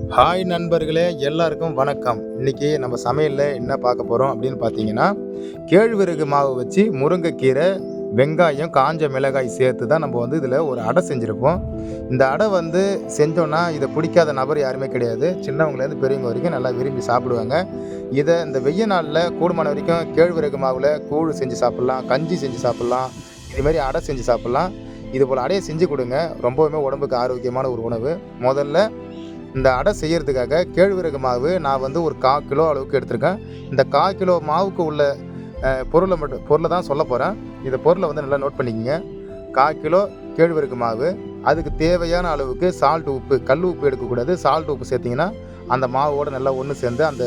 Hi நண்பர்களே, எல்லாருக்கும் வணக்கம். இன்னைக்கு நம்ம சமையல்ல என்ன பார்க்க போறோம் அப்படின்னு பார்த்தீங்கன்னா, கேழ்வரகு மாவு வச்சு முருங்கைக்கீரை, வெங்காயம், காஞ்ச மிளகாய் சேர்த்து தான் நம்ம வந்து இதில ஒரு அடை செஞ்சிருப்போம். இந்த அடை வந்து செஞ்சோம்னா, இத பிடிக்காத நபர் யாருமே கிடையாது. சின்னவங்கலேருந்து பெரியவங்க வரைக்கும் நல்லா விரும்பி சாப்பிடுவாங்க. இந்த வெய்ய நாள்ல கூடுமான வரைக்கும் கேழ்வரகு மாவுல கூழ் செஞ்சு சாப்பிடலாம், கஞ்சி செஞ்சு சாப்பிடலாம், இதுமாரி அடை செஞ்சு சாப்பிடலாம். இதுபோல அடைய செஞ்சு கொடுங்க. ரொம்பவுமே உடம்புக்கு ஆரோக்கியமான ஒரு உணவு. முதல்ல இந்த அடை செய்யறதுக்காக கேழ்வரகு மாவு நான் வந்து ஒரு 1/4 கிலோ அளவுக்கு எடுத்திருக்கேன். இந்த 1/4 கிலோ மாவுக்கு உள்ள பொருள தான் சொல்லப் போறேன். இந்த பொருள வந்து நல்லா நோட் பண்ணிக்கங்க. 1/4 கிலோ கேழ்வரகு மாவு, அதுக்கு தேவையான அளவுக்கு சால்ட் உப்பு, கல் உப்பு எடுக்கக்கூடாது. சால்ட் உப்பு சேர்த்தீங்கன்னா, அந்த மாவோட நல்லா ஒண்ணு சேர்ந்து அந்த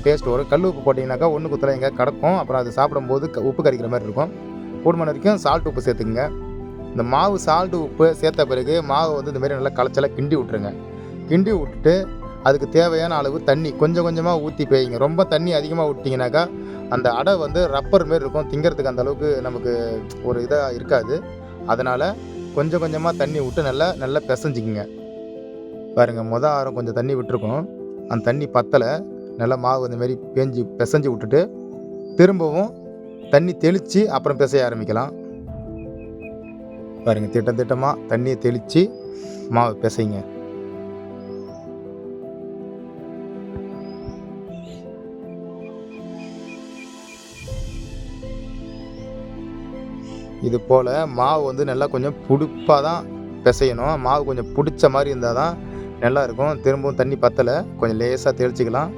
டேஸ்ட் வரும். கல் உப்பு போட்டீங்கன்னாக்கா ஒண்ணு குத்துல எங்கேயாவது கடக்கும். அப்புறம் அது சாப்பிடும்போது உப்பு கரிக்கிற மாரி இருக்கும். கூடுமான வரைக்கும் சால்ட் உப்பு சேர்த்துக்கங்க. இந்த மாவு சால்ட் உப்பு சேர்த்த பிறகு மாவை வந்து இந்த மாரி நல்லா கலச்சலா கிண்டி விட்டுருங்க. கிண்டி விட்டுட்டு அதுக்கு தேவையான அளவு தண்ணி கொஞ்சம் கொஞ்சமாக ஊற்றி பேய்ங்க. ரொம்ப தண்ணி அதிகமாக விட்டிங்கனாக்கா அந்த அடை வந்து ரப்பர் மாரி இருக்கும். திங்கிறதுக்கு அந்த அளவுக்கு நமக்கு ஒரு இதாக இருக்காது. அதனால் கொஞ்சம் கொஞ்சமாக தண்ணி விட்டு நல்லா நல்லா பிசைஞ்சிக்கங்க. பாருங்கள், ஆரம் கொஞ்சம் தண்ணி விட்டுருக்கோம். அந்த தண்ணி பத்தலை. நல்லா மாவு இந்த மாரி பிசைஞ்சு விட்டுட்டு திரும்பவும் தண்ணி தெளித்து அப்புறம் பிசைய ஆரம்பிக்கலாம். பாருங்கள், திட்டமாக தண்ணியை தெளித்து மாவு பிசைங்க. இது போல் மாவு வந்து நல்லா கொஞ்சம் புடிப்பாக தான் பிசையணும். மாவு கொஞ்சம் பிடிச்ச மாதிரி இருந்தால் தான் நல்லாயிருக்கும். திரும்பவும் தண்ணி பத்தலை, கொஞ்சம் லேசாக தெளிச்சிக்கலாம்.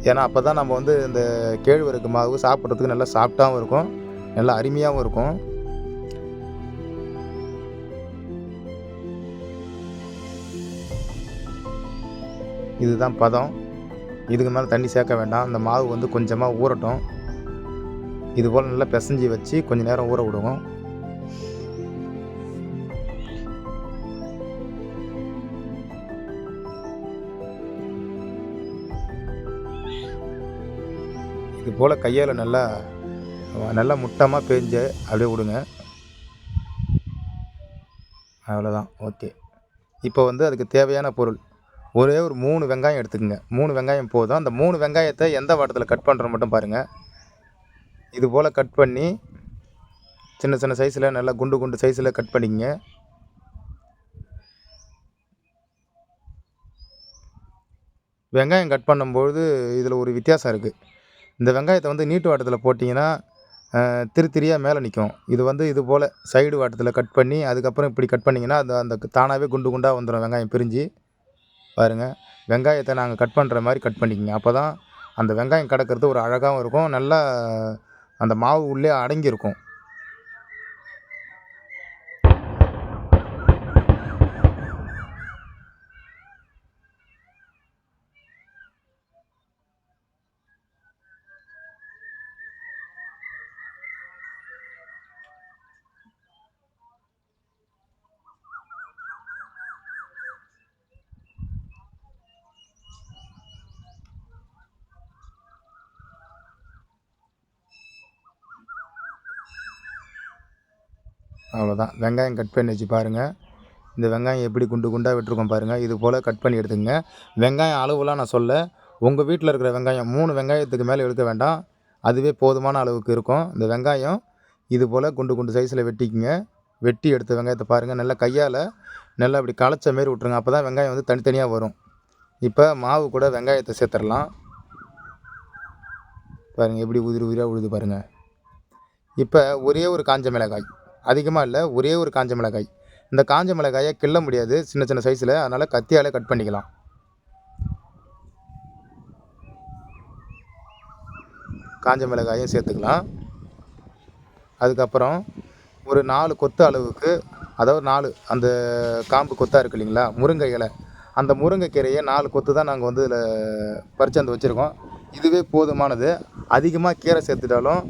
ஏன்னா அப்போ தான் நம்ம வந்து இந்த கேழ்வரகு மாவு சாப்பிட்றதுக்கு நல்லா சாஃப்டாகவும் இருக்கும், நல்லா அருமையாகவும் இருக்கும். இதுதான் பதம். இதுக்கு மேலே தண்ணி சேர்க்க வேண்டாம். அந்த மாவு வந்து கொஞ்சமாக ஊறட்டும். இதுபோல் நல்லா பிசைஞ்சு வச்சு கொஞ்சம் நேரம் ஊற விடுவோம். இது போல் கையால் நல்லா நல்லா முட்டமாக பேஞ்சு அப்படியே விடுங்க. அவ்வளோதான், ஓகே. இப்போ வந்து அதுக்கு தேவையான பொருள் ஒரே ஒரு 3 வெங்காயம் எடுத்துக்கங்க. 3 வெங்காயம் போதும். அந்த 3 வெங்காயத்தை எந்த வாட்டத்தில் கட் பண்ணுறோம் மட்டும் பாருங்கள். இது போல் கட் பண்ணி சின்ன சின்ன சைஸில் நல்லா குண்டு குண்டு சைஸில் கட் பண்ணிக்கங்க. வெங்காயம் கட் பண்ணும்போது இதில் ஒரு வித்தியாசம் இருக்குது. இந்த வெங்காயத்தை வந்து நீட்டு வாட்டத்தில் போட்டிங்கன்னா திரியாக மேலே நிற்கும். இது வந்து இது போல் சைடு வாட்டத்தில் கட் பண்ணி அதுக்கப்புறம் இப்படி கட் பண்ணிங்கன்னா அந்த அந்த தானாகவே குண்டு குண்டாக வந்துடும் வெங்காயம் பிரிஞ்சு. பாருங்கள், வெங்காயத்தை நாங்கள் கட் பண்ணுற மாதிரி கட் பண்ணிக்கங்க. அப்போ தான் அந்த வெங்காயம் கிடக்கிறது ஒரு அழகாகவும் இருக்கும், நல்லா அந்த மாவு உள்ளே அடங்கியிருக்கும். அவ்வளோதான், வெங்காயம் கட் பண்ணி வச்சு பாருங்கள். இந்த வெங்காயம் எப்படி குண்டு குண்டாக விட்டுருக்கோம் பாருங்கள். இது போல் கட் பண்ணி எடுத்துக்கங்க. வெங்காயம் அளவுலாம் நான் சொல்ல, உங்கள் வீட்டில் இருக்கிற வெங்காயம் 3 வெங்காயத்துக்கு மேலே எடுக்க வேண்டாம். அதுவே போதுமான அளவுக்கு இருக்கும். இந்த வெங்காயம் இது போல் குண்டு குண்டு சைஸில் வெட்டிக்குங்க. வெட்டி எடுத்த வெங்காயத்தை பாருங்கள், நல்லா கையால் நல்லா அப்படி களைச்ச மாரி விட்ருங்க. அப்போ தான் வெங்காயம் வந்து தனித்தனியாக வரும். இப்போ மாவு கூட வெங்காயத்தை சேர்த்துடலாம். பாருங்கள், எப்படி உதிரி உதிரியாக உழுது பாருங்கள். இப்போ ஒரே ஒரு காஞ்ச மிளகாய், அதிகமாக இல்லை, ஒரே ஒரு காஞ்ச மிளகாய். இந்த காஞ்ச மிளகாயை கிள்ள முடியாது சின்ன சின்ன சைஸில், அதனால் கத்தியால் கட் பண்ணிக்கலாம். காஞ்ச மிளகாயும் சேர்த்துக்கலாம். அதுக்கப்புறம் ஒரு 4 கொத்து அளவுக்கு, அதாவது 4 அந்த காம்பு கொத்தாக இருக்குது இல்லைங்களா, முருங்கை இலை. அந்த முருங்கைக்கீரையை 4 கொத்து தான் நாங்கள் வந்து இதில் பறித்து வச்சுருக்கோம். இதுவே போதுமானது. அதிகமாக கீரை சேர்த்துட்டாலும்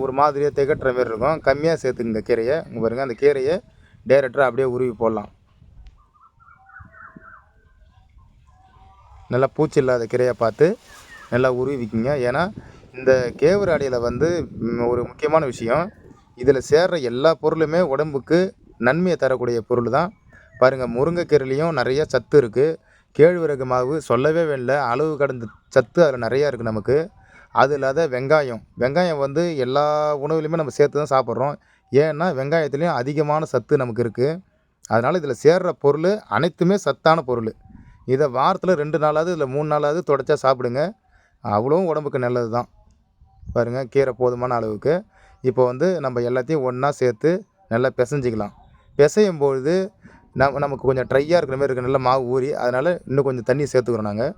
ஒரு மாதிரியாக திகட்டுற மாரி இருக்கும். கம்மியாக சேர்த்துக்குங்க கீரையை. இங்கே பாருங்கள், அந்த கீரையை டேரெக்டாக அப்படியே உருவி போடலாம். நல்லா பூச்சி இல்லாத கீரையாக பார்த்து நல்லா உருவிக்குங்க. ஏன்னா இந்த கேவுரு அடையில் வந்து ஒரு முக்கியமான விஷயம், இதில் சேர்கிற எல்லா பொருளுமே உடம்புக்கு நன்மையை தரக்கூடிய பொருள் தான். பாருங்கள், முருங்கைக்கீரையிலையும் நிறைய சத்து இருக்குது. கேழ்வரகு மாவு சொல்லவே வேண்டில்ல, அளவு கடந்த சத்து அதில் நிறையா இருக்குது நமக்கு. அது இல்லாத வெங்காயம், வெங்காயம் வந்து எல்லா உணவுலையுமே நம்ம சேர்த்து தான் சாப்பிட்றோம். ஏன்னா வெங்காயத்துலேயும் அதிகமான சத்து நமக்கு இருக்குது. அதனால் இதில் சேர்ற பொருள் அனைத்துமே சத்தான பொருள். இதை வாரத்தில் 2 நாளாவது இல்லை 3 நாளாவது தொடர்ச்சியா சாப்பிடுங்க. அவ்வளவும் உடம்புக்கு நல்லது தான். பாருங்கள், கீரை போதுமான அளவுக்கு. இப்போ வந்து நம்ம எல்லாத்தையும் ஒன்றா சேர்த்து நல்லா பிசைஞ்சிக்கலாம். பிசையும்பொழுது நமக்கு கொஞ்சம் ட்ரையாக இருக்கிற மாதிரி இருக்குது, நல்லா மாவு ஊறி. அதனால் இன்னும் கொஞ்சம் தண்ணி சேர்த்துக்கிறோம் நாங்கள்.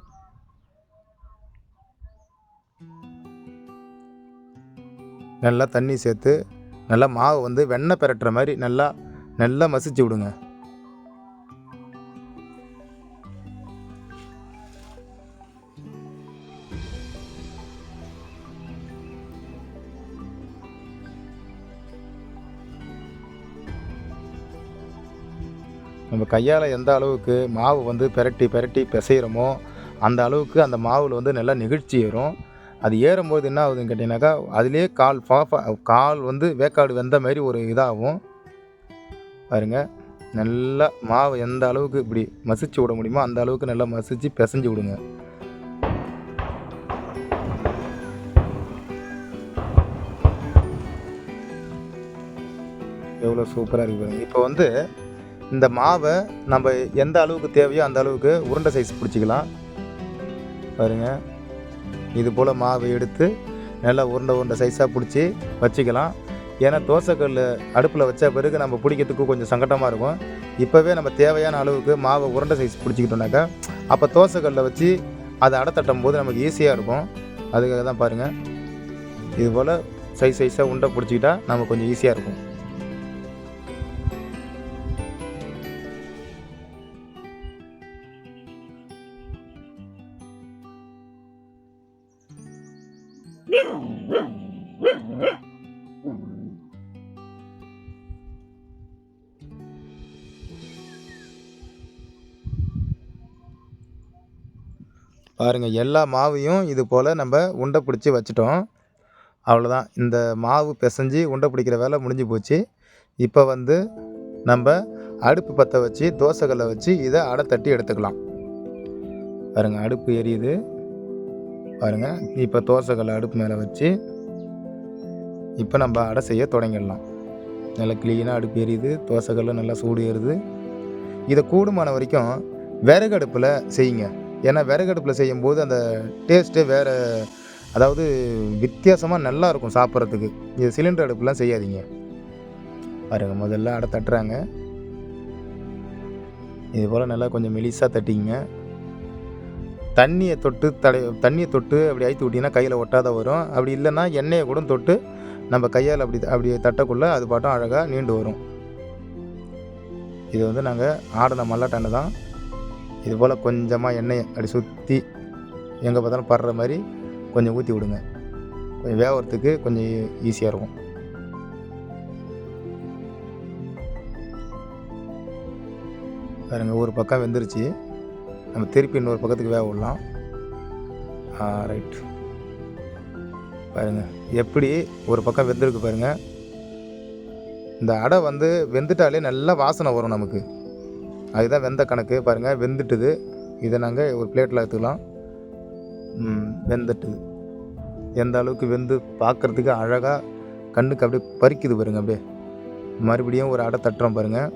நல்லா தண்ணி சேர்த்து நல்லா மாவு வந்து வெண்ணெய் பெரட்டுற மாதிரி நல்லா நல்லா மசிச்சு விடுங்க. நம்ம கையால் எந்த அளவுக்கு மாவு வந்து பெரட்டி பெரட்டி பிசைகிறோமோ அந்த அளவுக்கு அந்த மாவில் வந்து நல்லா நெகிழ்ச்சி ஏறும். அது ஏறும்போது என்ன ஆகுதுன்னு கேட்டிங்கனாக்கா, அதிலேயே கால் வந்து வேக்காடு வெந்த மாதிரி ஒரு இதாகும். பாருங்கள், நல்லா மாவு எந்த அளவுக்கு இப்படி மசிச்சு விட முடியுமோ அந்த அளவுக்கு நல்லா மசிச்சு பிசைஞ்சு விடுங்க. எவ்வளோ சூப்பராக இருக்குது பாருங்கள். இப்போ வந்து இந்த மாவை நம்ம எந்த அளவுக்கு தேவையோ அந்த அளவுக்கு உருண்டை சைஸ் பிடிச்சிக்கலாம். பாருங்கள், இது போல் மாவை எடுத்து நல்லா உருண்டை உருண்டை சைஸாக பிடிச்சி வச்சுக்கலாம். ஏன்னா தோசைக்கல் அடுப்பில் வச்ச பிறகு நம்ம பிடிக்கிறதுக்கு கொஞ்சம் சங்கடமாக இருக்கும். இப்போவே நம்ம தேவையான அளவுக்கு மாவை உருண்டை சைஸ் பிடிச்சிக்கிட்டோம்னாக்கா அப்போ தோசைக்கல்லில் வச்சு அதை அடை தட்டும் போது நமக்கு ஈஸியாக இருக்கும். அதுக்காக தான் பாருங்கள், இது போல் சைஸாக உருண்டை பிடிச்சிக்கிட்டா நமக்கு கொஞ்சம் ஈஸியாக இருக்கும். பாருங்கள், எல்லா மாவையும் இது போல் நம்ம உருண்டை பிடிச்சி வச்சுட்டோம். அவ்வளோதான், இந்த மாவு பிசைஞ்சு உருண்டை பிடிக்கிற வேலை முடிஞ்சு போச்சு. இப்போ வந்து நம்ம அடுப்பு பற்ற வச்சு தோசைக்கல்லை வச்சு இதை அடை தட்டி எடுத்துக்கலாம். பாருங்கள், அடுப்பு எரியுது. பாருங்கள், இப்போ தோசைக்கல்லை அடுப்பு மேலே வச்சு இப்போ நம்ம அடை செய்ய தொடங்கிடலாம். நல்லா க்ளீனாக அடுப்பு எரியுது, தோசைக்கல்லை நல்லா சூடு ஏறுது. இதை கூடுமான வரைக்கும் விறகு அடுப்பில் செய்யுங்க. ஏன்னா விறகு அடுப்பில் செய்யும்போது அந்த டேஸ்ட்டே வேறு, அதாவது வித்தியாசமாக நல்லாயிருக்கும் சாப்பிட்றதுக்கு. இது சிலிண்டர் அடுப்புலாம் செய்யாதீங்க. பாருங்கள், முதல்ல அடை தட்டுறாங்க. இது போல் நல்லா கொஞ்சம் மெலிசாக தட்டிங்க. தண்ணியை தொட்டு அப்படி அழுத்தி விட்டிங்கன்னா கையில் ஒட்டாத வரும். அப்படி இல்லைன்னா எண்ணெயை கூட தொட்டு நம்ம கையால் அப்படி தட்டக்குள்ளே அது பாட்டும் அழகாக நீண்டு வரும். இது வந்து நாங்கள் ஆடின மல்லாட்டெண்ணெய் தான். இது போல் கொஞ்சமாக எண்ணெயை அப்படி சுற்றி எங்கே பார்த்தாலும் படுற மாதிரி கொஞ்சம் ஊற்றி விடுங்க. கொஞ்சம் வேகிறதுக்கு கொஞ்சம் ஈஸியாக இருக்கும். பாருங்கள், ஒரு பக்கம் வெந்துருச்சு. நம்ம திருப்பி இன்னொரு பக்கத்துக்கு வேக விடலாம். ரைட். பாருங்கள், எப்படி ஒரு பக்கம் வெந்திருக்கு பாருங்கள். இந்த அடை வந்து வெந்துட்டாலே நல்லா வாசனை வரும் நமக்கு. அதுதான் வெந்த கணக்கு. பாருங்கள், வெந்துட்டுது. இதை நாங்கள் ஒரு பிளேட்டில் எடுத்துக்கலாம். வெந்துட்டுது. எந்த அளவுக்கு வெந்து பார்க்குறதுக்கு அழகாக கண்ணுக்கு அப்படியே பறிக்குது பாருங்கள். அப்படியே மறுபடியும் ஒரு அடை தட்டுறோம் பாருங்கள்.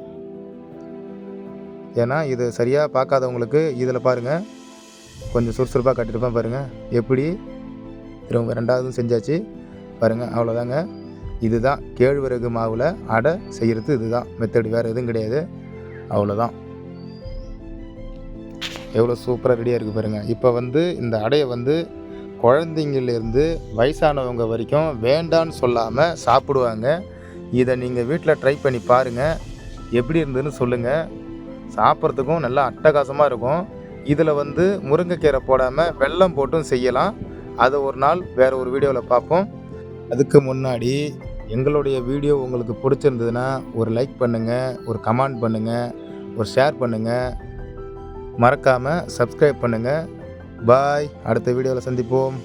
ஏன்னா இது சரியாக பார்க்காதவங்களுக்கு இதில் பாருங்கள் கொஞ்சம் சுறுசுறுப்பாக கட்டியிருப்பேன். பாருங்கள், எப்படி திரும்ப 2வதும் செஞ்சாச்சு. பாருங்கள், அவ்வளோதாங்க. இதுதான் கேழ்வரகு மாவில் அடை செய்கிறது. இதுதான் மெத்தடு, வேறு எதுவும் கிடையாது. அவ்வளோதான். எவ்வளோ சூப்பராக ரெடியாக இருக்குது பாருங்கள். இப்போ வந்து இந்த அடையை வந்து குழந்தைங்கள்லேருந்து வயசானவங்க வரைக்கும் வேண்டான்னு சொல்லாமல் சாப்பிடுவாங்க. இதை நீங்கள் வீட்டில் ட்ரை பண்ணி பாருங்கள், எப்படி இருந்ததுன்னு சொல்லுங்கள். சாப்பிட்றதுக்கும் நல்லா அட்டகாசமாக இருக்கும். இதில் வந்து முருங்கைக்கீரை போடாமல் வெல்லம் போட்டும் செய்யலாம். அதை ஒரு நாள் வேறு ஒரு வீடியோவில் பார்ப்போம். அதுக்கு முன்னாடி எங்களுடைய வீடியோ உங்களுக்கு பிடிச்சிருந்ததுன்னா ஒரு லைக் பண்ணுங்கள், ஒரு கமெண்ட் பண்ணுங்கள், ஒரு ஷேர் பண்ணுங்கள். மறக்காமல் சப்ஸ்கிரைப் பண்ணுங்கள். பாய். அடுத்த வீடியோவில் சந்திப்போம்.